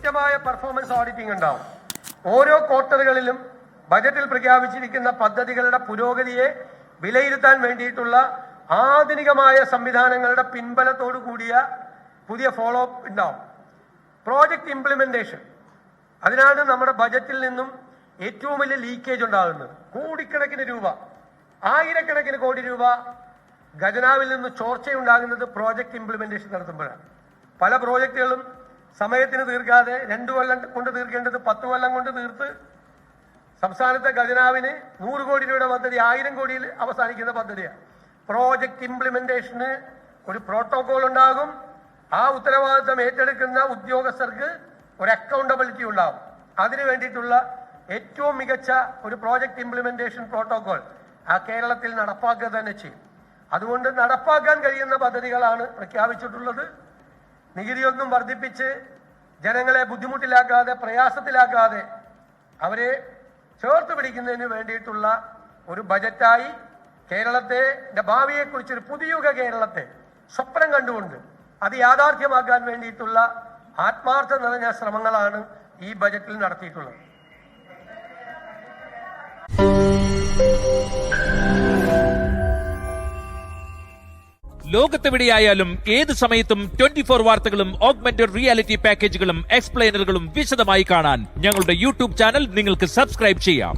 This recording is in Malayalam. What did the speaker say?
കൃത്യമായ പെർഫോമൻസ് ഓഡിറ്റിംഗ് ഉണ്ടാവും. ഓരോ ക്വാർട്ടറുകളിലും ബജറ്റിൽ പ്രഖ്യാപിച്ചിരിക്കുന്ന പദ്ധതികളുടെ പുരോഗതിയെ വിലയിരുത്താൻ വേണ്ടിയിട്ടുള്ള ആധുനികമായ സംവിധാനങ്ങളുടെ പിൻബലത്തോടു കൂടിയ പുതിയ ഫോളോ അപ്പ് ഉണ്ടാവും. പ്രോജക്റ്റ് ഇംപ്ലിമെന്റേഷൻ, അതിനാണ് നമ്മുടെ ബജറ്റിൽ നിന്നും ഏറ്റവും വലിയ ലീക്കേജ് ഉണ്ടാകുന്നത്. കോടിക്കണക്കിന് രൂപ, ആയിരക്കണക്കിന് കോടി രൂപ ഖജനാവിൽ നിന്ന് ചോർച്ചയുണ്ടാകുന്നത് പ്രോജക്റ്റ് ഇംപ്ലിമെന്റേഷൻ നടത്തുമ്പോഴാണ്. പല പ്രോജക്റ്റുകളും സമയത്തിന് തീർക്കാതെ 2 കൊല്ലം കൊണ്ട് തീർക്കേണ്ടത് 10 കൊല്ലം കൊണ്ട് തീർത്ത് സംസ്ഥാനത്തെ ഖജനാവിന് 100 കോടി രൂപയുടെ പദ്ധതി 1000 കോടിയിൽ അവസാനിക്കുന്ന പദ്ധതിയാണ്. പ്രോജക്റ്റ് ഇംപ്ലിമെന്റേഷന് ഒരു പ്രോട്ടോകോൾ ഉണ്ടാകും. ആ ഉത്തരവാദിത്തം ഏറ്റെടുക്കുന്ന ഉദ്യോഗസ്ഥർക്ക് ഒരു അക്കൗണ്ടബിലിറ്റി ഉണ്ടാകും. അതിനു വേണ്ടിയിട്ടുള്ള ഏറ്റവും മികച്ച ഒരു പ്രോജക്റ്റ് ഇംപ്ലിമെന്റേഷൻ പ്രോട്ടോകോൾ കേരളത്തിൽ നടപ്പാക്കുക തന്നെ ചെയ്യും. അതുകൊണ്ട് നടപ്പാക്കാൻ കഴിയുന്ന പദ്ധതികളാണ് പ്രഖ്യാപിച്ചിട്ടുള്ളത്. നികുതിയൊന്നും വർദ്ധിപ്പിച്ച് ജനങ്ങളെ ബുദ്ധിമുട്ടിലാക്കാതെ, പ്രയാസത്തിലാക്കാതെ അവരെ ചേർത്ത് പിടിക്കുന്നതിന് വേണ്ടിയിട്ടുള്ള ഒരു ബജറ്റായി കേരളത്തെ ഭാവിയെക്കുറിച്ചൊരു പുതിയുഗ കേരളത്തെ സ്വപ്നം കണ്ടുകൊണ്ട് അത് യാഥാർത്ഥ്യമാക്കാൻ വേണ്ടിയിട്ടുള്ള ആത്മാർത്ഥ നിറഞ്ഞ ശ്രമങ്ങളാണ് ഈ ബജറ്റിൽ നടത്തിയിട്ടുള്ളത്. ലോകത്തെവിടെയായാലും ഏത് സമയത്തും 24 വാർത്തകളും ഓഗ്മെന്റഡ് റിയാലിറ്റി പാക്കേജുകളും എക്സ്പ്ലെയിനറുകളും വിശദമായി കാണാൻ ഞങ്ങളുടെ യൂട്യൂബ് ചാനൽ നിങ്ങൾക്ക് സബ്സ്ക്രൈബ് ചെയ്യാം.